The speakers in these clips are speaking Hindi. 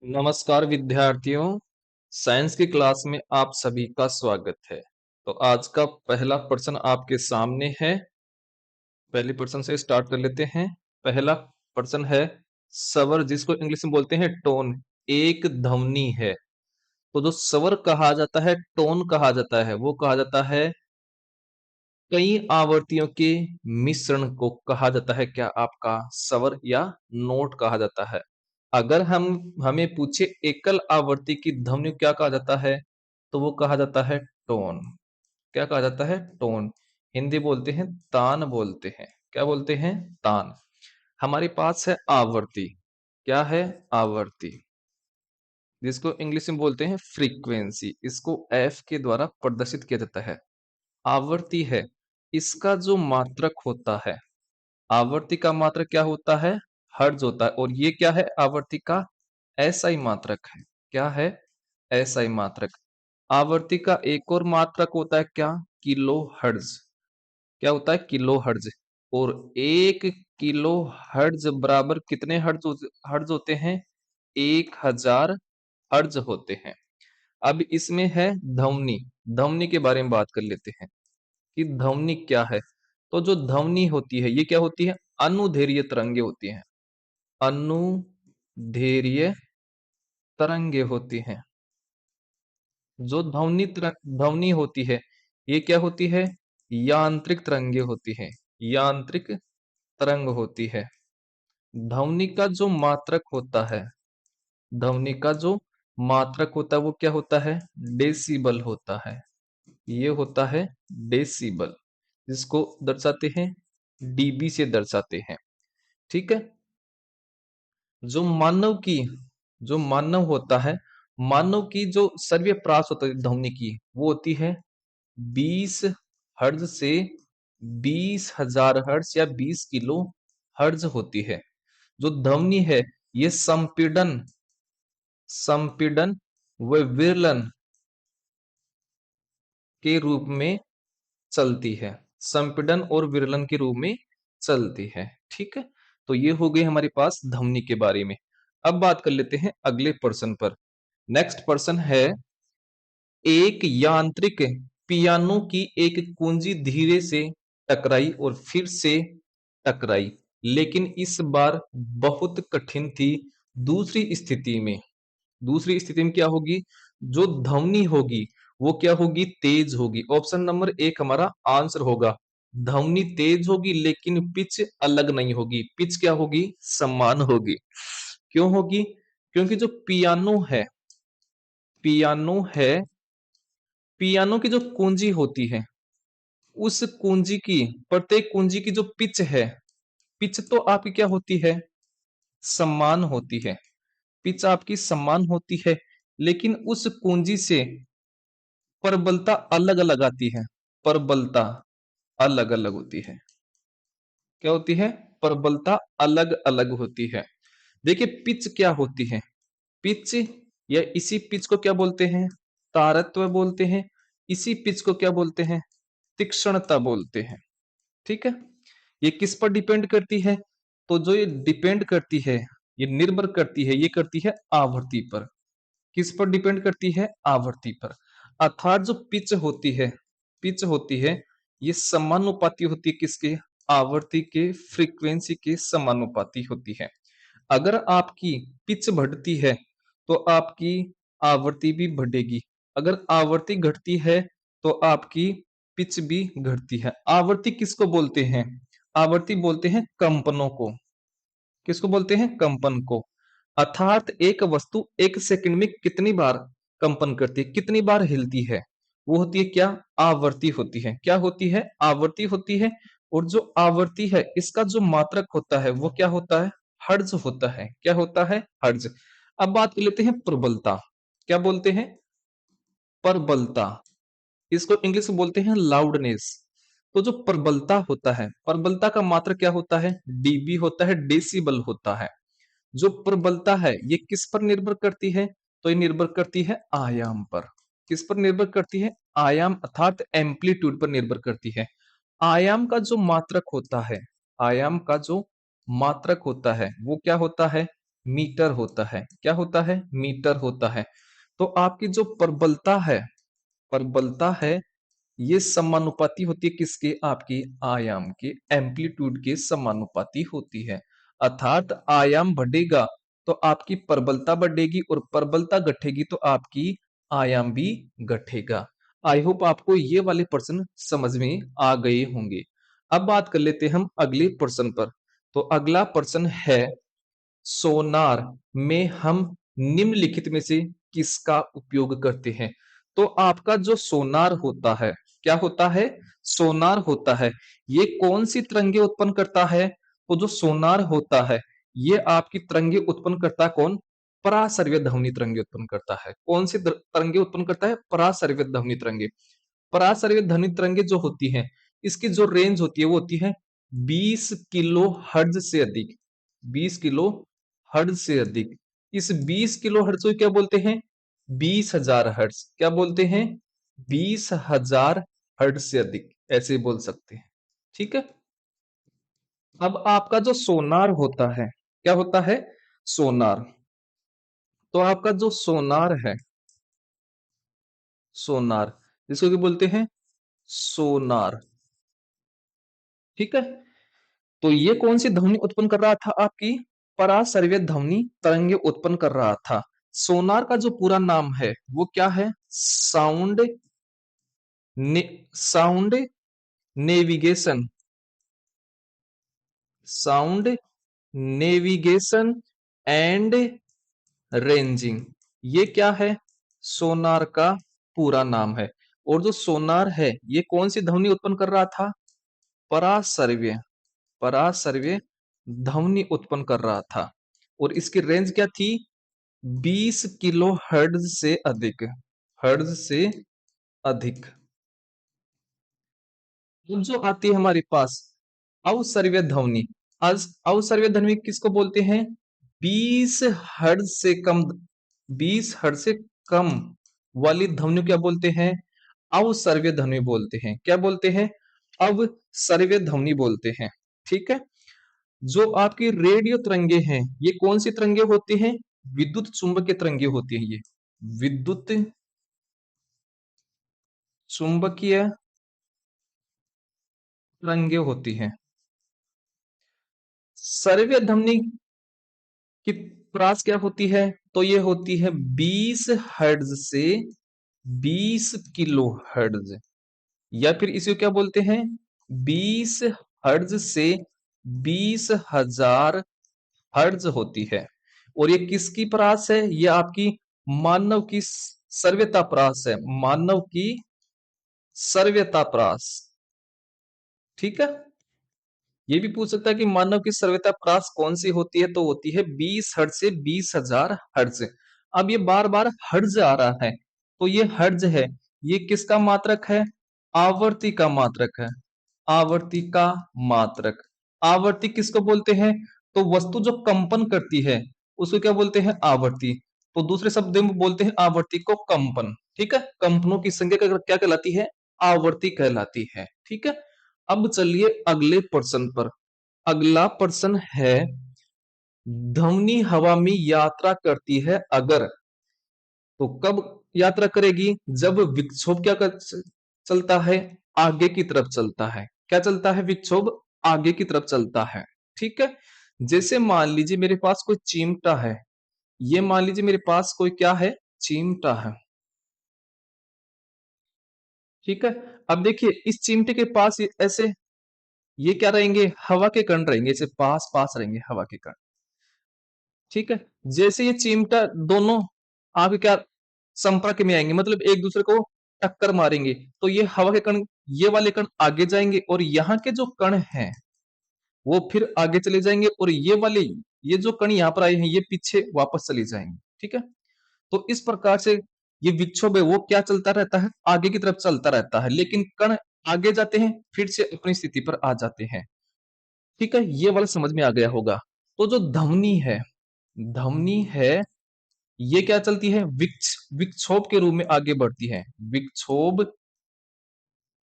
नमस्कार विद्यार्थियों, साइंस की क्लास में आप सभी का स्वागत है। तो आज का पहला प्रश्न आपके सामने है। पहले प्रश्न से स्टार्ट कर लेते हैं। पहला प्रश्न है, स्वर जिसको इंग्लिश में बोलते हैं टोन, एक ध्वनि है। तो जो स्वर कहा जाता है, टोन कहा जाता है, वो कहा जाता है कई आवृत्तियों के मिश्रण को कहा जाता है क्या आपका स्वर या नोट कहा जाता है। अगर हम हमें पूछे एकल आवृत्ति की ध्वनि क्या कहा जाता है, तो वो कहा जाता है टोन। क्या कहा जाता है? टोन। हिंदी बोलते हैं तान बोलते हैं। क्या बोलते हैं? तान। हमारे पास है आवृत्ति। क्या है? आवृत्ति, जिसको इंग्लिश में बोलते हैं फ्रीक्वेंसी। इसको एफ के द्वारा प्रदर्शित किया जाता है। आवर्ती है, इसका जो मात्रक होता है, आवर्ती का मात्रक क्या होता है? हर्ट्ज होता है। और ये क्या है? आवर्ती का एसआई मात्रक है। क्या है? एसआई मात्रक। आवर्ती का एक और मात्रक होता है क्या? Kilo hertz. क्या होता है? Kilo hertz. और 1 किलो हर्ट्ज बराबर कितने हर्ट्ज होते हैं? 1000 हर्ट्ज होते हैं। अब इसमें है ध्वनि। ध्वनि के बारे में बात कर लेते हैं कि ध्वनि क्या है। तो जो ध्वनि होती है, ये क्या होती है? अनुदैर्घ्य तरंगे होती हैं। अनुदैर्घ्य तरंगे होती हैं। जो ध्वनि होती है, ये क्या होती है? यांत्रिक तरंगे होती है। यांत्रिक तरंग होती है। ध्वनि का जो मात्रक होता है, ध्वनि का जो मात्रक होता है, वो क्या होता है? डेसिबल होता है। ये होता है डेसिबल, जिसको दर्शाते हैं डीबी से दर्शाते हैं। ठीक है। जो मानव की जो मानव होता है, मानव की जो श्रव्य प्रास होता है ध्वनि की, वो होती है 20 हर्ट्ज से 20,000 हर्ट्ज या 20 किलो हर्ट्ज होती है। जो ध्वनि है, ये संपीड़न संपीड़न व विरलन के रूप में चलती है। संपीड़न और विरलन के रूप में चलती है। ठीक है। तो ये हो गई हमारे पास ध्वनि के बारे में। अब बात कर लेते हैं अगले प्रश्न पर। नेक्स्ट प्रश्न है, एक यांत्रिक पियानो की एक कुंजी धीरे से टकराई और फिर से टकराई, लेकिन इस बार बहुत कठिन थी। दूसरी स्थिति में क्या होगी? जो ध्वनि होगी, वो क्या होगी? तेज होगी। ऑप्शन नंबर एक हमारा आंसर होगा। ध्वनि तेज होगी लेकिन पिच अलग नहीं होगी। पिच क्या होगी? समान होगी। क्यों होगी? क्योंकि जो पियानो है, पियानो की जो कुंजी होती है, उस कुंजी की, प्रत्येक कुंजी की जो पिच है, पिच तो आपकी क्या होती है? समान होती है। पिच आपकी समान होती है, लेकिन उस कुंजी से प्रबलता अलग अलग आती है। प्रबलता अलग अलग होती है। क्या होती है? प्रबलता अलग अलग होती है। देखिए, पिच क्या होती है? पिच, या इसी पिच को क्या बोलते हैं? तारत्व बोलते हैं। इसी पिच को क्या बोलते हैं? तीक्ष्णता बोलते हैं। ठीक है। ये किस पर डिपेंड करती है? तो जो ये डिपेंड करती है, ये निर्भर करती है, ये करती है आवृत्ति पर। किस पर डिपेंड करती है? आवृत्ति पर। अर्थात जो पिच होती है, ये समानुपाती होती है किसके? आवृत्ति के, फ्रीक्वेंसी के समानुपाती होती है। अगर आपकी पिच बढ़ती है, तो आपकी आवृत्ति भी बढ़ेगी। अगर आवृत्ति घटती है, तो आपकी पिच भी घटती है। आवृत्ति किसको बोलते हैं? आवृत्ति बोलते हैं कंपनों को। किसको बोलते हैं? कंपन को। अर्थात एक वस्तु 1 सेकंड में कितनी बार कंपन करती है, कितनी बार हिलती है, वो होती है क्या? आवृत्ति होती है। क्या होती है? आवृत्ति होती है। और जो आवृत्ति है, इसका जो मात्रक होता है, वो क्या होता है? हर्ट्ज होता है। क्या होता है? हर्ट्ज। अब बात कर लेते हैं प्रबलता। क्या बोलते हैं? प्रबलता। इसको इंग्लिश में बोलते हैं लाउडनेस। तो जो प्रबलता होता है, प्रबलता का मात्रक क्या होता है? डीबी होता है, डेसिबल होता है। जो प्रबलता है, ये किस पर निर्भर करती है? तो ये निर्भर करती है आयाम पर। किस पर निर्भर करती है? आयाम अर्थात एम्पलीट्यूड पर निर्भर करती है। आयाम का जो मात्रक होता है, आयाम का जो मात्रक होता है, वो क्या होता है? मीटर होता है। क्या होता है? मीटर होता है। तो आपकी जो प्रबलता है, प्रबलता है, ये समानुपाती होती है किसके? आपकी आयाम के, एम्पलीट्यूड के समानुपाती होती है। अर्थात आयाम बढ़ेगा तो आपकी प्रबलता बढ़ेगी, और प्रबलता घटेगी तो आपकी आयाम भी घटेगा। आई होप आपको ये वाले प्रश्न समझ में आ गए होंगे। अब बात कर लेते हैं हम अगले प्रश्न पर। तो अगला प्रश्न है, सोनार में हम निम्नलिखित में से किसका उपयोग करते हैं? तो आपका जो सोनार होता है, क्या होता है? सोनार होता है। ये कौन सी तरंगे उत्पन्न करता है? तो जो सोनार होता है, ये आपकी तरंगे उत्पन्न करता कौन? परासरवीय ध्वनि तरंगे उत्पन्न करता है। कौन सी तरंगे उत्पन्न करता है? परासरवीय ध्वनि तरंगे। परासरवीय ध्वनि तरंगे जो होती हैं, इसकी जो रेंज होती है वो होती है 20 किलो हर्ट्ज से अधिक। 20 किलो हर्ट्ज से अधिक। इस 20 किलो हर्ट्ज को क्या बोलते हैं? 20,000 हर्ट्ज। क्या बोलते हैं? 20,000 हर्ट्ज से अधिक, ऐसे बोल सकते हैं। ठीक है। अब आपका जो सोनार होता है, क्या होता है? सोनार। तो आपका जो सोनार है, सोनार, जिसको क्या बोलते हैं? सोनार। ठीक है। तो ये कौन सी ध्वनि उत्पन्न कर रहा था? आपकी परासरवीय ध्वनि तरंगे उत्पन्न कर रहा था। सोनार का जो पूरा नाम है वो क्या है? साउंड ने, sound navigation, sound navigation and ranging. ये क्या है? सोनार का पूरा नाम है। और जो सोनार है ये कौन सी ध्वनि उत्पन्न कर रहा था? परासरवीय, परासरवीय ध्वनि उत्पन्न कर रहा था। और इसकी रेंज क्या थी? 20 किलो हर्ट्ज से अधिक, हर्ट्ज से अधिक। अब जो आती है हमारे पास अवसर्वीय ध्वनि। आज अवसर्वीय ध्वनि किसको बोलते हैं? 20 हर्ट्ज से कम, 20 हर्ट्ज से कम वाली ध्वनि क्या बोलते हैं? अवसर्वीय ध्वनि बोलते हैं। क्या बोलते हैं? अवसर्वीय ध्वनि बोलते हैं। ठीक है। जो आपकी रेडियो तरंगे हैं, ये कौन सी तरंगे होती हैं? विद्युत चुंबकीय तरंगे होती हैं। ये विद्युत चुंबकीय तरंगे होती हैं। सर्वीय ध्वनि की प्रास क्या होती है? तो ये होती है 20 हर्ट्ज से 20 किलो हर्ट्ज, या फिर इसे क्या बोलते हैं? 20 हर्ट्ज से 20,000 हर्ट्ज होती है। और ये किसकी परास है? ये आपकी मानव की सर्वयता परास है। मानव की सर्वयता परास। ठीक है। ये भी पूछ सकता है कि मानव की सर्वयता परास कौन सी होती है? तो होती है 20 हर्ट्ज से 20,000 हर्ट्ज। अब ये बार बार हर्ट्ज आ रहा है, तो ये हर्ट्ज है, ये किसका मात्रक है? आवर्ती का मात्रक है। आवर्ती का मात्रक। आवर्ती किसको बोलते हैं? तो वस्तु जो कंपन करती है उसको क्या बोलते हैं? आवर्ती। तो दूसरे शब्द में बोलते हैं आवर्ती को कंपन। ठीक है। कंपनों की संख्या क्या कहलाती है? आवर्ती कहलाती है। ठीक है। अब चलिए अगले प्रश्न पर। अगला प्रश्न है, ध्वनि हवा में यात्रा करती है अगर, तो कब यात्रा करेगी? जब विक्षोभ चलता है, आगे की तरफ चलता है। क्या चलता है? विक्षोभ आगे की तरफ चलता है। ठीक है। जैसे मान लीजिए मेरे पास कोई चिमटा है, ये मान लीजिए मेरे पास कोई क्या है? चिमटा है। ठीक है। अब देखिए इस चिमटे के पास ऐसे ये क्या रहेंगे? हवा के कण रहेंगे, ऐसे पास पास रहेंगे हवा के कण। ठीक है। जैसे ये चिमटा दोनों आपके क्या संपर्क में आएंगे, मतलब एक दूसरे को टक्कर मारेंगे, तो ये हवा के कण, ये वाले कण आगे जाएंगे, और यहाँ के जो कण हैं वो फिर आगे चले जाएंगे, और ये वाले, ये जो कण यहाँ पर आए हैं ये पीछे वापस चले जाएंगे। ठीक है। तो इस प्रकार से ये विक्षोभ है वो क्या चलता रहता है? आगे की तरफ चलता रहता है, लेकिन कण आगे जाते हैं फिर से अपनी स्थिति पर आ जाते हैं। ठीक है। ये वाला समझ में आ गया होगा। तो जो ध्वनि है, ध्वनि है, ये क्या चलती है? विक्षोभ के रूप में आगे बढ़ती है। विक्षोभ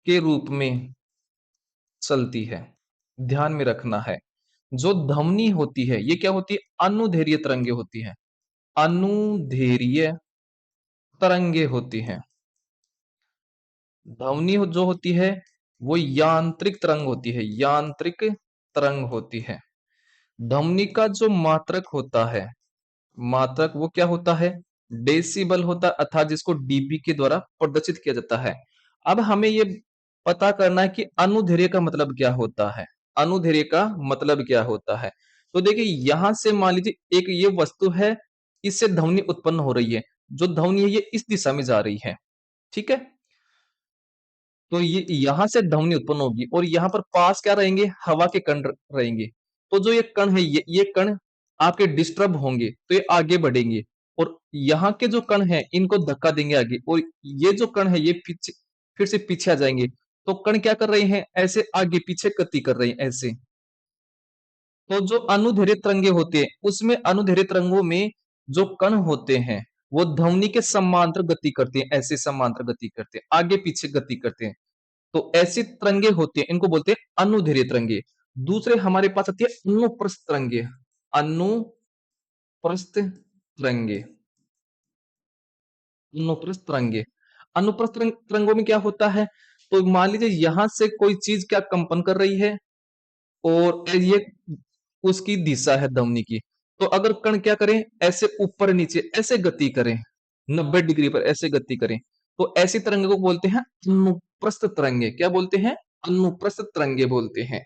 के रूप में चलती है। ध्यान में रखना है। जो ध्वनि होती है ये क्या होती है? अनुदैर्घ्य तरंगे होती है। अनुदैर्घ्य तरंगे होती हैं। ध्वनि जो होती है वो यांत्रिक तरंग होती है, यांत्रिक तरंग होती है। ध्वनि का जो मात्रक होता है, मात्रक वो क्या होता है? डेसिबल होता है, अर्थात जिसको डीबी के द्वारा प्रदर्शित किया जाता है। अब हमें ये पता करना है कि अनुदैर्घ्य का मतलब क्या होता है। अनुदैर्घ्य का मतलब क्या होता है? तो देखिए यहां से मान लीजिए एक ये वस्तु है, इससे ध्वनि उत्पन्न हो रही है। जो ध्वनि है ये इस दिशा में जा रही है, ठीक है? तो ये यहाँ से ध्वनि उत्पन्न होगी और यहाँ पर पास क्या रहेंगे? हवा के कण रहेंगे। तो जो ये कण है ये कण आपके डिस्टर्ब होंगे तो ये आगे बढ़ेंगे और यहाँ के जो कण है इनको धक्का देंगे आगे और ये जो कण है ये पीछे फिर से पीछे आ जाएंगे। तो कण क्या कर रहे हैं? ऐसे आगे पीछे गति कर रहे हैं ऐसे। तो जो अनुदैर्घ्य तरंगे होते हैं उसमें अनुदैर्घ्य तरंगों में जो कण होते हैं वो ध्वनि के समांतर गति करते हैं, ऐसे समांतर गति करते हैं, आगे पीछे गति करते हैं। तो ऐसी तरंगे होती हैं, इनको बोलते हैं अनुदैर्घ्य तरंगे। दूसरे हमारे पास आती है अनुप्रस्थ तरंगे। अनुप्रस्थ तरंगे, अनुप्रस्थ तरंगे। अनुप्रस्थ तरंगों में क्या होता है? तो मान लीजिए यहां से कोई चीज क्या कंपन कर रही है और ये उसकी दिशा है ध्वनि की। तो अगर कण क्या करें? ऐसे ऊपर नीचे ऐसे गति करें, 90 डिग्री पर ऐसे गति करें, तो ऐसी तरंगे को बोलते हैं अनुप्रस्थ तरंगे। क्या बोलते हैं? अनुप्रस्थ तरंगे बोलते हैं।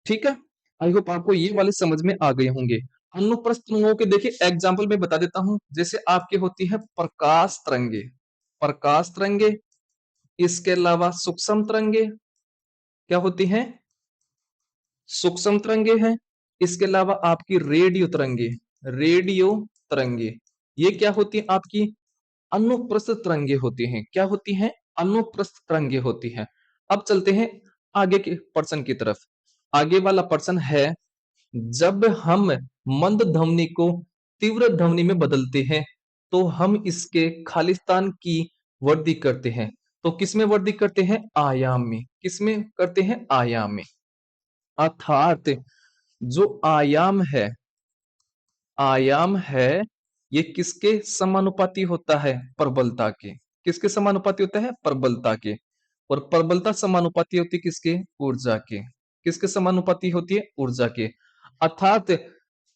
ठीक है? आई होप आपको ये वाले समझ में आ गए होंगे। अनुप्रस्थ तरंगों के देखिए एग्जाम्पल मैं बता देता हूं। जैसे आपके होती है प्रकाश तरंगे, प्रकाश तरंगे। इसके अलावा सूक्ष्म तरंगे क्या होती हैं? सूक्ष्म तरंगे हैं। इसके अलावा आपकी रेडियो तरंगे, रेडियो तरंगे ये क्या होती है? आपकी अनुप्रस्थ तरंगे होती हैं। क्या होती हैं? अनुप्रस्थ तरंगे होती हैं। अब चलते हैं आगे के पर्सन की तरफ। आगे वाला पर्सन है, जब हम मंद ध्वनि को तीव्र ध्वनि में बदलते हैं तो हम इसके खालिस्तान की वृद्धि करते हैं। तो किसमें वृद्धि करते हैं? आयाम में। किसमें करते हैं? आयाम में। अर्थात जो आयाम है ये किसके समानुपाती होता है? प्रबलता के। किसके समानुपाती होता है? प्रबलता के। और प्रबलता समानुपाती होती है किसके? ऊर्जा के। किसके समानुपाती होती है? ऊर्जा के। अर्थात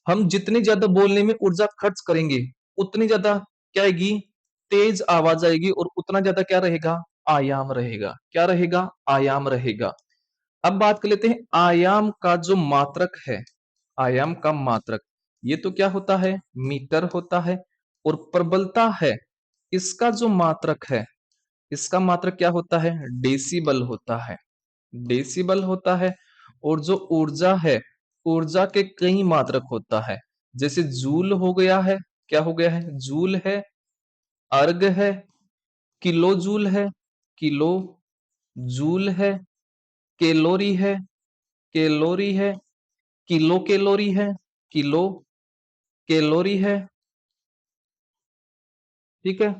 हम जितनी ज्यादा बोलने में ऊर्जा खर्च करेंगे उतनी ज्यादा क्या आएगी? तेज आवाज आएगी और उतना ज्यादा क्या रहेगा? आयाम रहेगा। क्या रहेगा? आयाम रहेगा। अब बात कर लेते हैं आयाम का जो मात्रक है। आयाम का मात्रक ये तो क्या होता है? मीटर होता है। और प्रबलता है, इसका जो मात्रक है, इसका मात्रक क्या होता है? डेसिबल होता है। डेसिबल होता है। और जो ऊर्जा है, ऊर्जा के कई मात्रक होता है। जैसे जूल हो गया है। क्या हो गया है? जूल है, अर्ग है, किलो जूल है, किलो जूल है, कैलोरी है, कैलोरी है, किलो कैलोरी है, किलो कैलोरी है। ठीक है?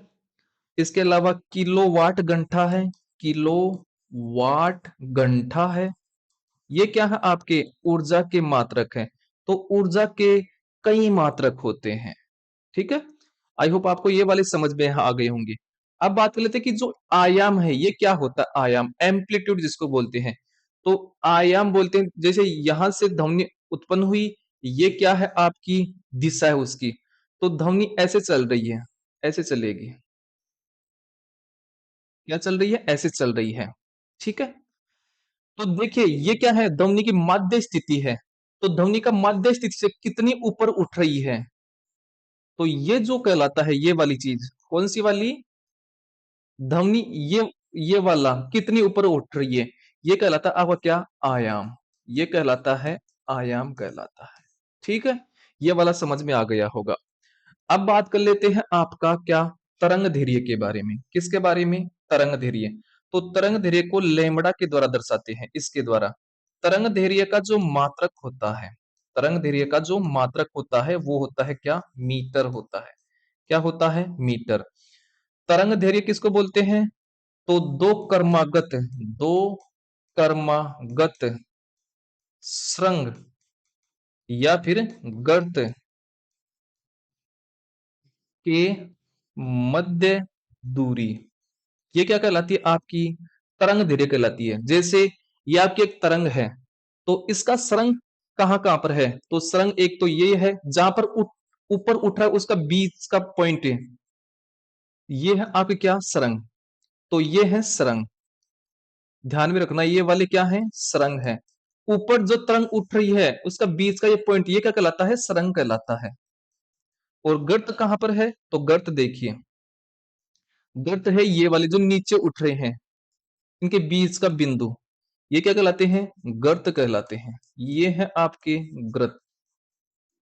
इसके अलावा किलोवाट घंटा है, किलोवाट घंटा है। ये क्या है? आपके ऊर्जा के मात्रक है। तो ऊर्जा के कई मात्रक होते हैं। ठीक है? आई होप आपको ये वाले समझ में आ गए होंगे। अब बात कर लेते हैं कि जो आयाम है ये क्या होता है? आयाम एम्पलीट्यूड जिसको बोलते हैं। तो आयाम बोलते हैं जैसे यहां से ध्वनि उत्पन्न हुई, ये क्या है? आपकी दिशा है उसकी। तो ध्वनि ऐसे चल रही है, ऐसे चलेगी। क्या चल रही है? ऐसे चल रही है। ठीक है? तो देखिए ये क्या है? ध्वनि की माध्य स्थिति है। तो ध्वनि का माध्य स्थिति से कितनी ऊपर उठ रही है? तो ये जो कहलाता है, ये वाली चीज कौन सी वाली? ध्वनि ये वाला कितनी ऊपर उठ रही है, ये कहलाता है आपका क्या? आयाम। ये कहलाता है आयाम कहलाता है। ठीक है? ये वाला समझ में आ गया होगा। अब बात कर लेते हैं आपका क्या? तरंग दैर्घ्य के बारे में। किसके बारे में? तरंग दैर्घ्य। तो तरंग दैर्घ्य को लैम्ब्डा के द्वारा दर्शाते हैं, इसके द्वारा। तरंग दैर्घ्य का जो मात्रक होता है, तरंग दैर्घ्य का जो मात्रक होता है वो होता है क्या? मीटर होता है। क्या होता है? मीटर। तरंग दैर्घ्य किसको बोलते हैं? तो दो कर्मागत श्रृंग या फिर गर्त के मध्य दूरी, ये क्या कहलाती है? आपकी तरंग दैर्घ्य कहलाती है। जैसे ये आपकी एक तरंग है, तो इसका सरंग कहाँ पर है? तो सरंग एक तो ये है जहां पर ऊपर उठ रहा है, उसका बीच का पॉइंट है, ये है आपकी क्या? सरंग। तो ये है सरंग, ध्यान में रखना, ये वाले क्या है? सरंग है। ऊपर जो तरंग उठ रही है उसका बीच का ये पॉइंट, ये क्या कहलाता है? सरंग कहलाता है। और गर्त कहां पर है? तो गर्त देखिए, गर्त है ये वाले जो नीचे उठ रहे हैं, इनके बीच का बिंदु, ये क्या कहलाते हैं? गर्त कहलाते हैं। ये है आपके ग्रत।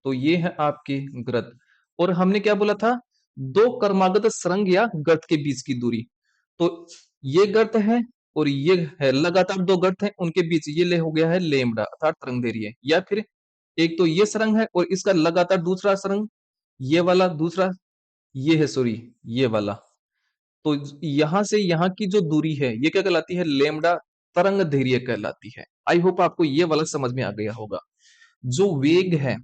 तो ये है आपके ग्रत। और हमने क्या बोला था? दो कर्मागत सरंग या गर्त के बीच की दूरी। तो ये गर्त है और ये है, लगातार दो गर्त हैं, उनके बीच ये ले हो गया है लेमड़ा, अर्थात तरंग दैर्घ्य। या फिर एक तो ये सरंग है और इसका लगातार दूसरा सरंग, ये वाला दूसरा, ये है सॉरी, ये वाला। तो यहां से यहां की जो दूरी है, ये क्या कहलाती है? लेमड़ा तरंग दैर्घ्य कहलाती है। आई होप आपको ये वाला समझ में आ गया होगा। जो वेग है,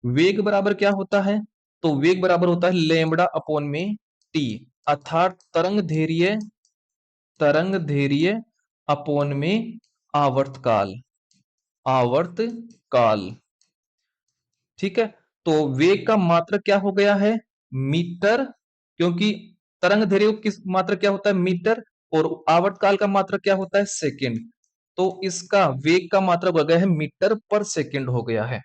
वेग बराबर क्या होता है? तो वेग बराबर होता है लेमड़ा अपॉन में टी, अर्थात तरंग दैर्घ्य अपॉन में आवर्तकाल, आवर्तकाल। ठीक है। तो वेग का मात्रक क्या हो गया है? मीटर, क्योंकि तरंग दैर्घ्य किस मात्रक क्या होता है? मीटर। और आवर्तकाल का मात्रक क्या होता है? सेकंड। तो इसका वेग का मात्रक हो गया है मीटर पर सेकंड हो गया है।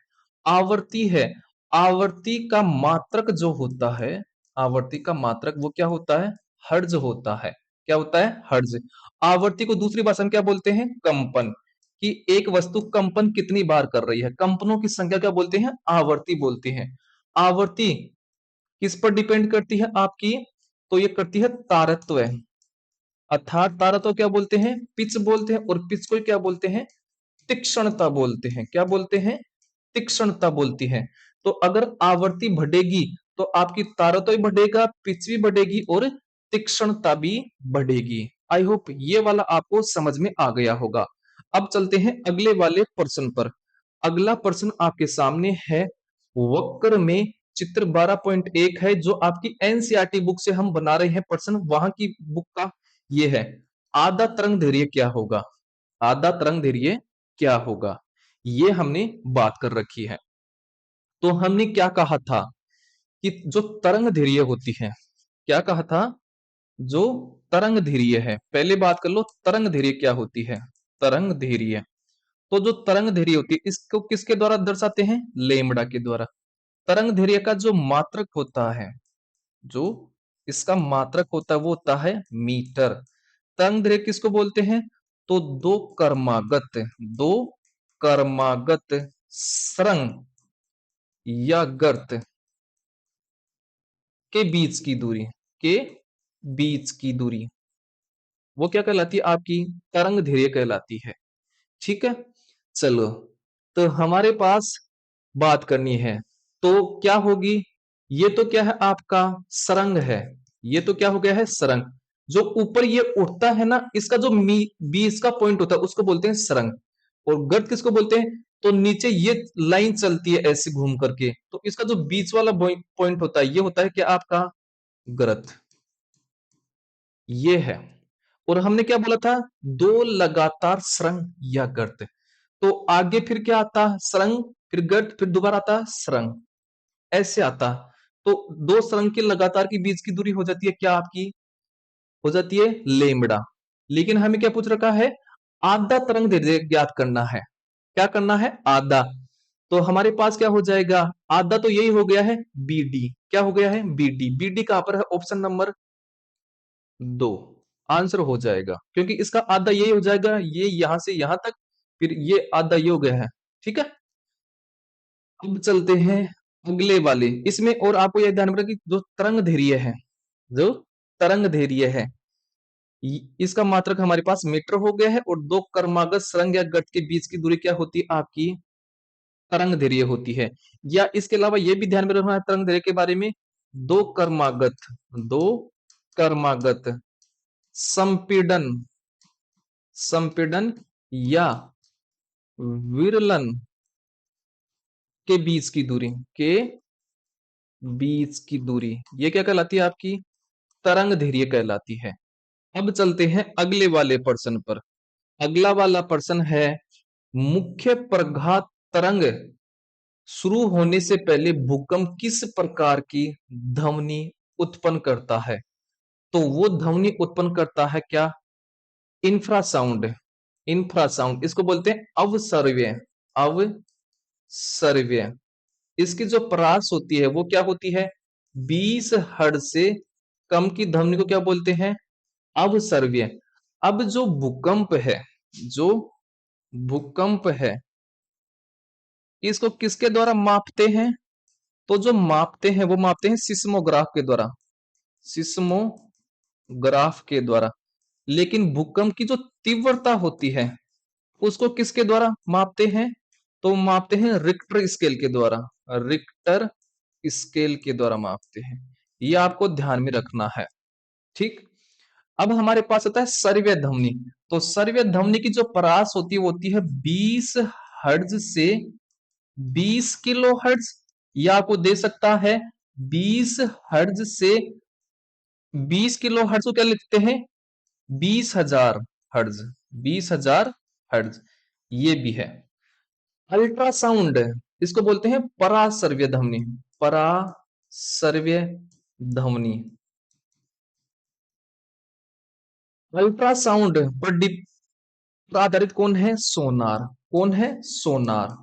आवर्ती है, आवर्ती का मात्रक जो होता है, आवर्ती का मात्रक वो क्या होता है? हर्ज होता है। क्या होता है? हर्ज। आवर्ती को दूसरी भाषा में क्या बोलते हैं? कंपन। कि एक वस्तु कंपन कितनी बार कर रही है, कंपनों की संख्या क्या बोलते हैं? आवर्ती बोलते हैं। आवर्ती किस पर डिपेंड करती है आपकी? तो ये करती है तारत्व, अर्थात तारत्व क्या बोलते हैं? पिच बोलते हैं। और पिच को क्या बोलते हैं? तीक्ष्णता बोलते हैं। क्या बोलते हैं? तीक्ष्णता बोलती है। तो अगर आवर्ती बढ़ेगी तो आपकी तारत्व भी बढ़ेगा, पिच भी बढ़ेगी और तीक्ष्णता भी बढ़ेगी। आई होप ये वाला आपको समझ में आ गया होगा। अब चलते हैं अगले वाले प्रश्न पर। अगला प्रश्न आपके सामने है, वक्र में चित्र 12.1 है, जो आपकी एनसीईआरटी बुक से हम बना रहे हैं प्रश्न, वहां की बुक का ये है। आधा तरंग दैर्घ्य क्या होगा? आधा तरंग दैर्घ्य क्या होगा? ये हमने बात कर रखी है। तो हमने क्या कहा था कि जो तरंग दैर्घ्य होती है, क्या कहा था? जो तरंग दैर्घ्य है, पहले बात कर लो तरंग दैर्घ्य क्या होती है। तरंग दैर्घ्य, तो जो तरंग दैर्घ्य होती है इसको किसके द्वारा दर्शाते हैं? लेमड़ा के द्वारा। तरंग दैर्घ्य का जो मात्रक होता है, जो इसका मात्रक होता है वो होता है मीटर। तरंग दैर्घ्य किसको बोलते हैं? तो दो कर्मागत सरंग या गर्त के बीच की दूरी, के बीच की दूरी, वो क्या कहलाती है? आपकी तरंग दैर्घ्य कहलाती है। ठीक है। चलो, तो हमारे पास बात करनी है, तो क्या होगी? ये तो क्या है? आपका सरंग है। ये तो क्या हो गया है? सरंग। जो ऊपर ये उठता है ना, इसका जो बीच का पॉइंट होता है उसको बोलते हैं सरंग। और गर्त किसको बोलते हैं? तो नीचे ये लाइन चलती है ऐसे घूम करके, तो इसका जो बीच वाला पॉइंट होता है ये होता है कि आपका गर्त। ये है। और हमने क्या बोला था? दो लगातार सरंग या गर्त। तो आगे फिर क्या आता? सरंग, फिर गर्त, फिर दोबारा आता सरंग, ऐसे आता। तो दो सरंग के लगातार के बीच की दूरी हो जाती है क्या आपकी? हो जाती है लेमड़ा। लेकिन हमें क्या पूछ रखा है? आधा तरंग दैर्घ्य ज्ञात करना है। क्या करना है? आधा। तो हमारे पास क्या हो जाएगा? आधा तो यही हो गया है बी डी। क्या हो गया है? B D. बी डी कहां पर है? ऑप्शन नंबर 2 आंसर हो जाएगा, क्योंकि इसका आधा यही हो जाएगा, ये यहां से यहां तक, फिर ये आधा ये हो गया है। ठीक है। अब चलते हैं अगले वाले इसमें। और आपको यह ध्यान रखना कि जो तरंग दैर्घ्य है, जो तरंग दैर्घ्य है, इसका मात्रक हमारे पास मीटर हो गया है। और दो कर्मागत सरंग या गट के बीच की दूरी क्या होती है? आपकी तरंग दैर्घ्य होती है। या इसके अलावा यह भी ध्यान में रखना है तरंग दैर्घ्य के बारे में, दो कर्मागत, दो कर्मागत संपीड़न, संपीड़न या विरलन के बीच की दूरी, के बीच की दूरी, ये क्या कहलाती है आपकी? तरंग दैर्घ्य कहलाती है। अब चलते हैं अगले वाले प्रश्न पर। अगला वाला प्रश्न है, मुख्य प्रघात तरंग शुरू होने से पहले भूकंप किस प्रकार की ध्वनि उत्पन्न करता है? तो वो ध्वनि उत्पन्न करता है क्या? इंफ्रासाउंड। इंफ्रासाउंड इसको बोलते हैं अवसर्व्य। अवसर्व्य। इसकी जो परास होती है वो क्या होती है? 20 हर्ट्ज से कम की ध्वनि को क्या बोलते हैं? अवसर्व्य। अब जो भूकंप है, जो भूकंप है, इसको किसके द्वारा मापते हैं? तो जो मापते हैं वो मापते हैं सिस्मोग्राफ के द्वारा। सिस्मोग्राफ के द्वारा। लेकिन भूकंप की जो तीव्रता होती है उसको किसके द्वारा मापते हैं? तो मापते हैं रिक्टर स्केल के द्वारा। रिक्टर स्केल के द्वारा मापते हैं। ये आपको ध्यान में रखना है। ठीक। अब हमारे पास आता है सर्व्य ध्वनि। तो सर्व्य ध्वनि की जो परास होती है 20 हर्ट्ज से 20 किलो हर्ट्ज, या आपको दे सकता है 20 हर्ट्ज से 20 किलो हर्ट्ज को क्या लिखते हैं? 20,000 हर्ट्ज। 20,000 हर्ट्ज ये भी है। अल्ट्रासाउंड इसको बोलते हैं परासर्व्य ध्वनि। परासर्व्य ध्वनि। अल्ट्रासाउंड पर आधारित कौन है? सोनार। कौन है? सोनार।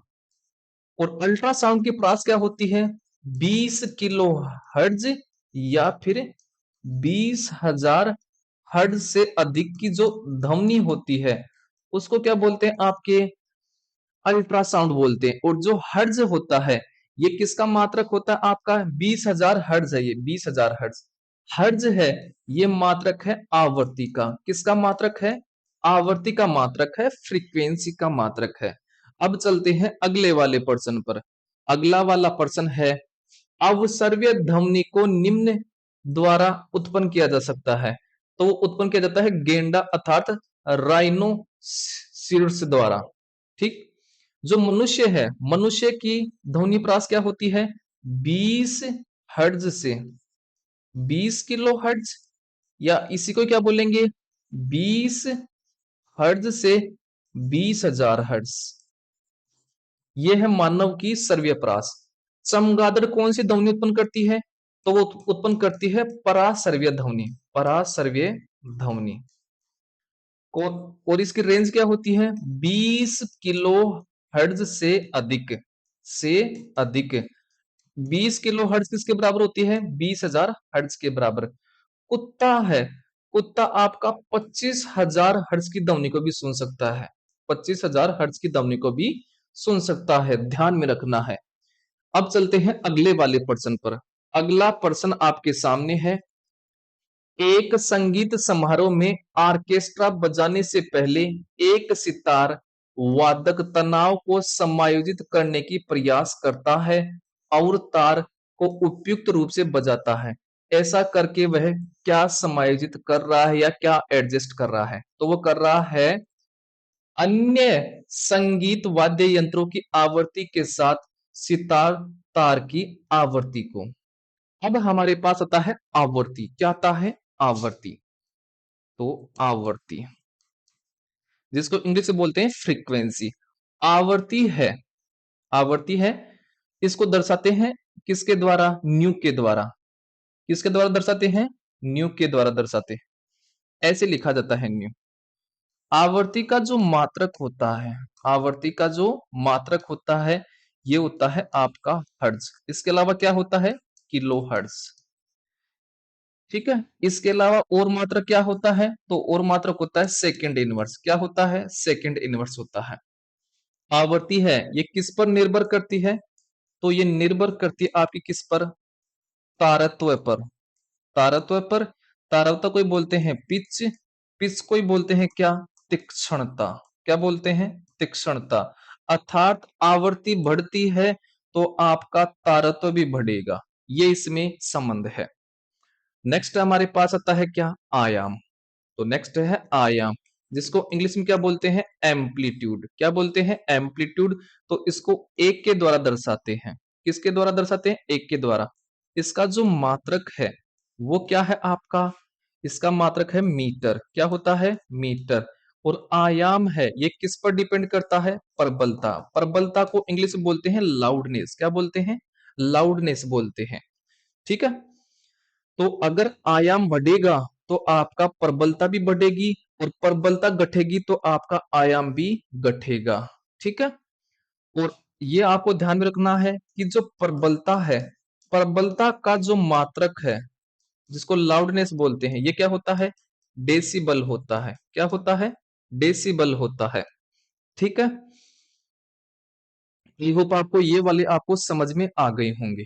और अल्ट्रासाउंड की प्रास क्या होती है? 20 किलो हर्ट्ज या फिर 20,000 हर्ट्ज से अधिक की जो ध्वनि होती है उसको क्या बोलते हैं आपके? अल्ट्रासाउंड बोलते हैं। और जो हर्ट्ज होता है ये किसका मात्रक होता है आपका? 20,000 हर्ट्ज है। ये 20,000 हर्ट्ज हर्ट्ज है। ये मात्रक है आवर्ती का। किसका मात्रक है? आवर्ती का मात्रक है, फ्रीक्वेंसी का मात्रक है। अब चलते हैं अगले वाले प्रश्न पर। अगला वाला प्रश्न है, अवसर्व्य ध्वनि को निम्न द्वारा उत्पन्न किया जा सकता है। तो वो उत्पन्न किया जाता है गेंडा अर्थात राइनोसिरस द्वारा। ठीक। जो मनुष्य है, मनुष्य की ध्वनि परास क्या होती है? 20 हर्ट्ज से 20 किलो हर्ट्ज, या इसी को क्या बोलेंगे? 20 हर्ट्ज से 20,000 हर्ट्ज। ये है मानव की सर्व्य परास। चमगादड़ कौन सी ध्वनि उत्पन्न करती है? तो वो उत्पन्न करती है परासर्व्य ध्वनि। परासर्व्य ध्वनि को। और इसकी रेंज क्या होती है? 20 किलो हर्ट्ज से अधिक। 20 किलो हर्ट्ज किसके बराबर होती है? 20,000 हर्ट्ज के बराबर। कुत्ता है, कुत्ता आपका 25,000 हर्ट्ज की ध्वनि को भी सुन सकता है। 25,000 हर्ट्ज की ध्वनि को भी सुन सकता है, ध्यान में रखना है। अब चलते हैं अगले वाले प्रश्न पर। अगला प्रश्न आपके सामने है, एक संगीत समारोह में ऑर्केस्ट्रा बजाने से पहले एक सितार वादक तनाव को समायोजित करने की प्रयास करता है और तार को उपयुक्त रूप से बजाता है। ऐसा करके वह क्या समायोजित कर रहा है या क्या एडजस्ट कर रहा है? तो वो कर रहा है अन्य संगीत वाद्य यंत्रों की आवृत्ति के साथ सितार तार की आवृत्ति को। अब हमारे पास आता है आवृत्ति। क्या आता है? आवृत्ति। तो आवृत्ति जिसको इंग्लिश से बोलते हैं फ्रीक्वेंसी। आवृत्ति है, आवृत्ति है, इसको दर्शाते हैं किसके द्वारा? न्यू के द्वारा। किसके द्वारा दर्शाते हैं? न्यू के द्वारा दर्शाते हैं। ऐसे लिखा जाता है न्यू। आवर्ती का जो मात्रक होता है, आवर्ती का जो मात्रक होता है ये होता है आपका हर्ट्ज। इसके अलावा क्या होता है? Kilo hertz. ठीक है। इसके अलावा और मात्रक क्या होता है? तो और मात्रक होता है सेकंड इनवर्स। क्या होता है? सेकंड इनवर्स होता है। आवर्ती है ये किस पर निर्भर करती है? तो ये निर्भर करती है आपकी किस पर? तारत्व पर। तारत्व पर। तारत्व को बोलते हैं पिच। पिच को बोलते हैं क्या? तीक्ष्णता। क्या बोलते हैं? तीक्ष्णता। अर्थात आवृत्ति बढ़ती है तो आपका तारत्व भी बढ़ेगा। ये इसमें संबंध है। नेक्स्ट हमारे पास आता है क्या? आयाम। तो नेक्स्ट है आयाम। जिसको इंग्लिश में क्या बोलते हैं, एम्पलीट्यूड। क्या बोलते हैं, एम्पलीट्यूड। तो इसको एक के द्वारा दर्शाते हैं। किसके द्वारा दर्शाते हैं, एक के द्वारा। इसका जो मात्रक है वो क्या है आपका, इसका मात्रक है मीटर। क्या होता है, मीटर। और आयाम है, ये किस पर डिपेंड करता है, प्रबलता। प्रबलता को इंग्लिश में बोलते हैं लाउडनेस। क्या बोलते हैं, लाउडनेस बोलते हैं। ठीक है। तो अगर आयाम बढ़ेगा तो आपका प्रबलता भी बढ़ेगी, और प्रबलता घटेगी तो आपका आयाम भी घटेगा। ठीक है। और ये आपको ध्यान में रखना है कि जो प्रबलता है, प्रबलता का जो मात्रक है जिसको लाउडनेस बोलते हैं, ये क्या होता है, डेसिबल होता है। क्या होता है, डेसिबल होता है। ठीक है। आई होप आपको ये वाले आपको समझ में आ गए होंगे।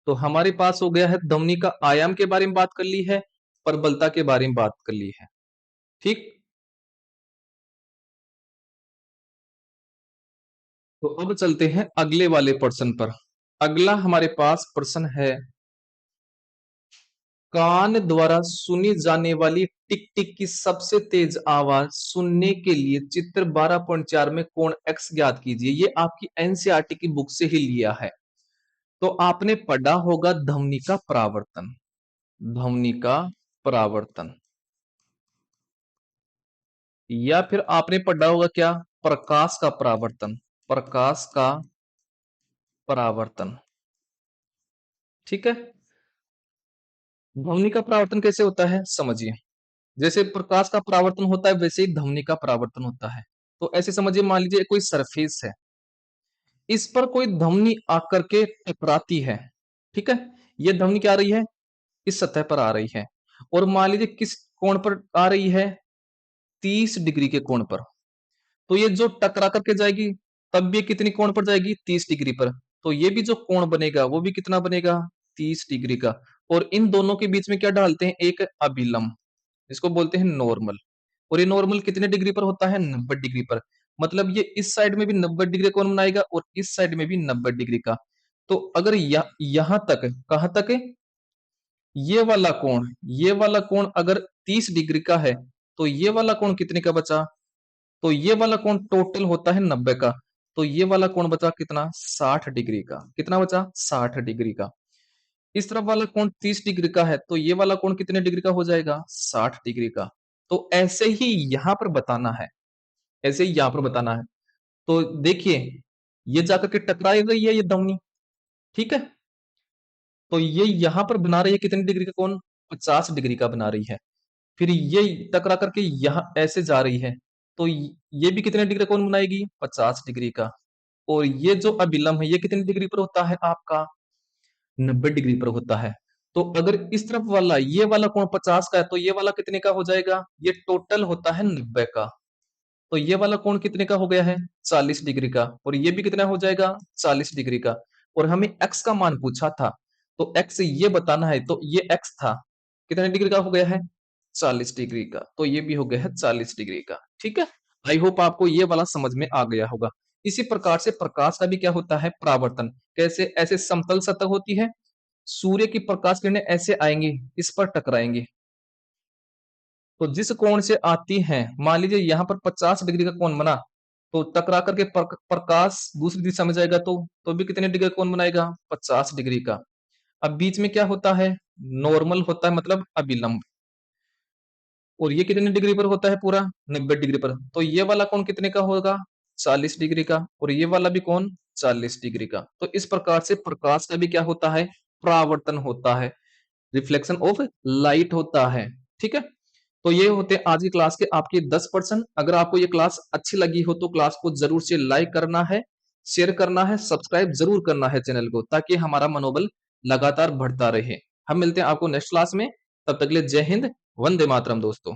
तो हमारे पास हो गया है, ध्वनि का आयाम के बारे में बात कर ली है, प्रबलता के बारे में बात कर ली है। ठीक। तो अब चलते हैं अगले वाले प्रश्न पर। अगला हमारे पास प्रश्न है, कान द्वारा सुनी जाने वाली टिक टिक की सबसे तेज आवाज सुनने के लिए चित्र 12.4 में कोण x ज्ञात कीजिए। ये आपकी एनसीईआरटी की बुक से ही लिया है। तो आपने पढ़ा होगा ध्वनि का परावर्तन। ध्वनि का परावर्तन, या फिर आपने पढ़ा होगा क्या, प्रकाश का परावर्तन। प्रकाश का परावर्तन। ठीक है। ध्वनि का परावर्तन कैसे होता है समझिए। जैसे प्रकाश का परावर्तन होता है वैसे ही ध्वनि का परावर्तन होता है। तो ऐसे समझिए, मान लीजिए कोई सरफेस है, इस पर कोई ध्वनि आकर के टकराती है। ठीक है। ये ध्वनि क्या आ रही है, इस सतह पर आ रही है, और मान लीजिए किस कोण पर आ रही है, 30 डिग्री के कोण पर। तो ये जो टकरा करके जाएगी, तब ये कितनी कोण पर जाएगी, 30 डिग्री पर। तो ये भी जो कोण बनेगा वो भी कितना बनेगा, 30 डिग्री का। और इन दोनों के बीच में क्या डालते हैं, एक अभिलंब, इसको बोलते हैं नॉर्मल। और ये नॉर्मल कितने डिग्री पर होता है, 90 डिग्री पर। मतलब ये इस साइड में भी 90 डिग्री कोण बनाएगा और इस साइड में भी 90 डिग्री का। तो अगर यहां तक, कहां तक, ये वाला कोण, ये वाला कोण अगर 30 डिग्री का है, तो ये वाला कोण कितने का बचा, तो ये वाला कोण टोटल होता है 90 का। तो ये वाला कोण बचा कितना, 60 डिग्री का। कितना बचा, 60 डिग्री का। इस तरफ वाला कोण 30 डिग्री का है, तो ये वाला कोण कितने डिग्री का हो जाएगा, 60 डिग्री का। तो ऐसे ही यहां पर बताना है, ऐसे ही यहां पर बताना है। तो देखिए, ये जाकर के टकराई गई है ये ध्वनि। ठीक है। तो ये यहां पर बना रही है कितने डिग्री का कोण, 50 डिग्री का बना रही है। फिर ये टकरा करके यहाँ ऐसे जा रही है, तो ये भी कितने डिग्री का कोण बनाएगी, 50 डिग्री का। और ये जो अभिलंब है ये कितनी डिग्री पर होता है आपका, 90 डिग्री पर होता है। तो अगर इस तरफ वाला ये वाला कोण 50 का है, तो ये वाला कितने का हो जाएगा, ये टोटल होता है 90 का। तो ये वाला कोण कितने का हो गया है, 40 डिग्री का। और ये भी कितना हो जाएगा, 40 डिग्री का। और हमें x का मान पूछा था, तो x ये बताना है, तो ये x था, कितने डिग्री का हो गया है, 40 डिग्री का। तो ये भी हो गया है 40 डिग्री का। ठीक है। आई होप आपको ये वाला समझ में आ गया होगा। इसी प्रकार से प्रकाश का भी क्या होता है, परावर्तन। कैसे, ऐसे समतल सतह होती है, सूर्य की प्रकाश किरणें ऐसे आएंगी, इस पर टकराएंगी। तो जिस कोण से आती हैं, मान लीजिए यहाँ पर 50 डिग्री का कोण बना, तो टकरा करके प्रकाश दूसरी दिशा में जाएगा, तो भी कितने डिग्री का कोण बनाएगा, 50 डिग्री का। अब बीच में क्या होता है, नॉर्मल होता है, मतलब अभिलंब। और ये कितने डिग्री पर होता है, पूरा 90 डिग्री पर। तो ये वाला कोण कितने का होगा, 40 डिग्री का। और ये वाला भी कोण 40 डिग्री का। तो इस प्रकार से प्रकाश का भी क्या होता है, परावर्तन होता है, रिफ्लेक्शन ऑफ लाइट होता है। ठीक है। तो ये होते हैं आज की क्लास के आपके 10%। अगर आपको ये क्लास अच्छी लगी हो तो क्लास को जरूर से लाइक करना है, शेयर करना है, सब्सक्राइब जरूर करना है चैनल को, ताकि हमारा मनोबल लगातार बढ़ता रहे। हम मिलते हैं आपको नेक्स्ट क्लास में। तब तक के लिए जय हिंद, वंदे मातरम दोस्तों।